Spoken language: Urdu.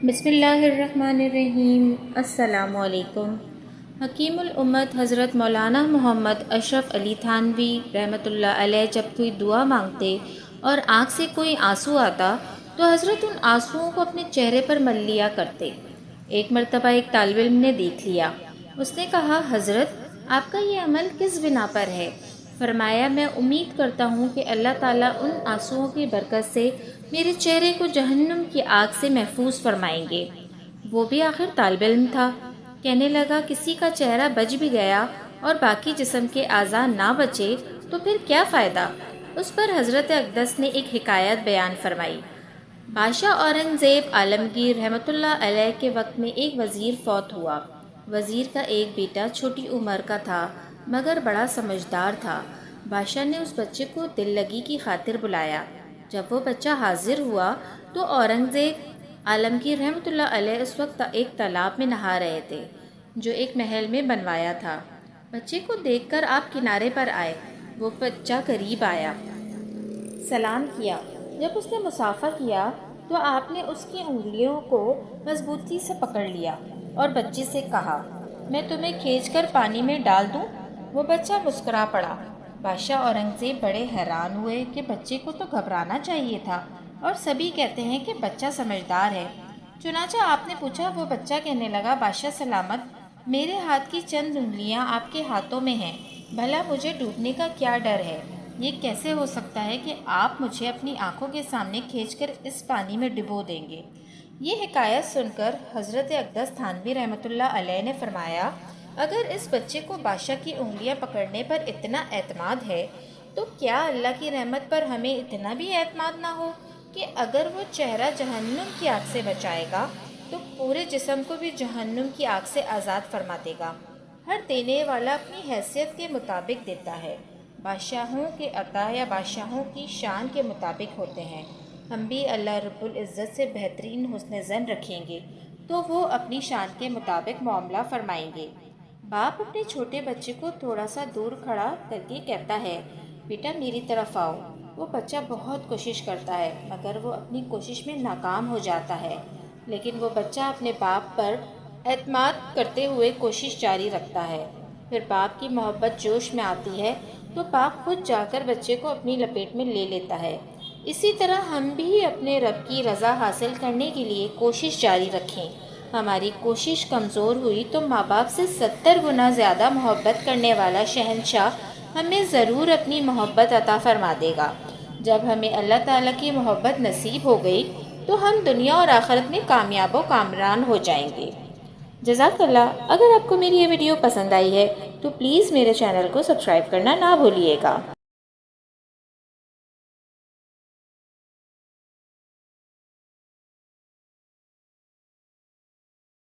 بسم اللہ الرحمن الرحیم۔ السلام علیکم۔ حکیم الامت حضرت مولانا محمد اشرف علی تھانوی رحمۃ اللہ علیہ جب کوئی دعا مانگتے اور آنکھ سے کوئی آنسو آتا تو حضرت ان آنسوؤں کو اپنے چہرے پر مل لیا کرتے۔ ایک مرتبہ ایک طالب علم نے دیکھ لیا۔ اس نے کہا، حضرت آپ کا یہ عمل کس بنا پر ہے؟ فرمایا، میں امید کرتا ہوں کہ اللہ تعالیٰ ان آنسوؤں کی برکت سے میرے چہرے کو جہنم کی آگ سے محفوظ فرمائیں گے۔ وہ بھی آخر طالب علم تھا۔ کہنے لگا، کسی کا چہرہ بچ بھی گیا اور باقی جسم کے اعضاء نہ بچے تو پھر کیا فائدہ؟ اس پر حضرت اقدس نے ایک حکایت بیان فرمائی۔ بادشاہ اورنگزیب عالمگیر رحمۃ اللہ علیہ کے وقت میں ایک وزیر فوت ہوا۔ وزیر کا ایک بیٹا چھوٹی عمر کا تھا مگر بڑا سمجھدار تھا۔ بادشاہ نے اس بچے کو دل لگی کی خاطر بلایا۔ جب وہ بچہ حاضر ہوا تو اورنگزیب عالمگیر رحمۃ اللہ علیہ اس وقت ایک تالاب میں نہا رہے تھے جو ایک محل میں بنوایا تھا۔ بچے کو دیکھ کر آپ کنارے پر آئے۔ وہ بچہ قریب آیا، سلام کیا۔ جب اس نے مصافحہ کیا تو آپ نے اس کی انگلیوں کو مضبوطی سے پکڑ لیا اور بچے سے کہا، میں تمہیں کھینچ کر پانی میں ڈال دوں؟ وہ بچہ مسکرا پڑا۔ بادشاہ اورنگزیب بڑے حیران ہوئے کہ بچے کو تو گھبرانا چاہیے تھا اور سبھی کہتے ہیں کہ بچہ سمجھدار ہے۔ چنانچہ آپ نے پوچھا۔ وہ بچہ کہنے لگا، بادشاہ سلامت، میرے ہاتھ کی چند انگلیاں آپ کے ہاتھوں میں ہیں، بھلا مجھے ڈوبنے کا کیا ڈر ہے؟ یہ کیسے ہو سکتا ہے کہ آپ مجھے اپنی آنکھوں کے سامنے کھینچ کر اس پانی میں ڈبو دیں گے؟ یہ حکایت سن کر حضرت اقدس تھانوی رحمۃ اللہ علیہ نے فرمایا، اگر اس بچے کو بادشاہ کی انگلیاں پکڑنے پر اتنا اعتماد ہے تو کیا اللہ کی رحمت پر ہمیں اتنا بھی اعتماد نہ ہو کہ اگر وہ چہرہ جہنم کی آگ سے بچائے گا تو پورے جسم کو بھی جہنم کی آگ سے آزاد فرما دے گا۔ ہر دینے والا اپنی حیثیت کے مطابق دیتا ہے۔ بادشاہوں کے عطا یا بادشاہوں کی شان کے مطابق ہوتے ہیں۔ ہم بھی اللہ رب العزت سے بہترین حسن ظن رکھیں گے تو وہ اپنی شان کے مطابق معاملہ فرمائیں گے۔ باپ اپنے چھوٹے بچے کو تھوڑا سا دور کھڑا کر کے کہتا ہے، بیٹا میری طرف آؤ۔ وہ بچہ بہت کوشش کرتا ہے مگر وہ اپنی کوشش میں ناکام ہو جاتا ہے، لیکن وہ بچہ اپنے باپ پر اعتماد کرتے ہوئے کوشش جاری رکھتا ہے۔ پھر باپ کی محبت جوش میں آتی ہے تو باپ خود جا کر بچے کو اپنی لپیٹ میں لے لیتا ہے۔ اسی طرح ہم بھی اپنے رب کی رضا حاصل کرنے کے لیے کوشش جاری رکھیں۔ ہماری کوشش کمزور ہوئی تو ماں باپ سے 70 گنا زیادہ محبت کرنے والا شہنشاہ ہمیں ضرور اپنی محبت عطا فرما دے گا۔ جب ہمیں اللہ تعالیٰ کی محبت نصیب ہو گئی تو ہم دنیا اور آخرت میں کامیاب و کامران ہو جائیں گے۔ جزاک اللہ۔ اگر آپ کو میری یہ ویڈیو پسند آئی ہے تو پلیز میرے چینل کو سبسکرائب کرنا نہ بھولیے گا۔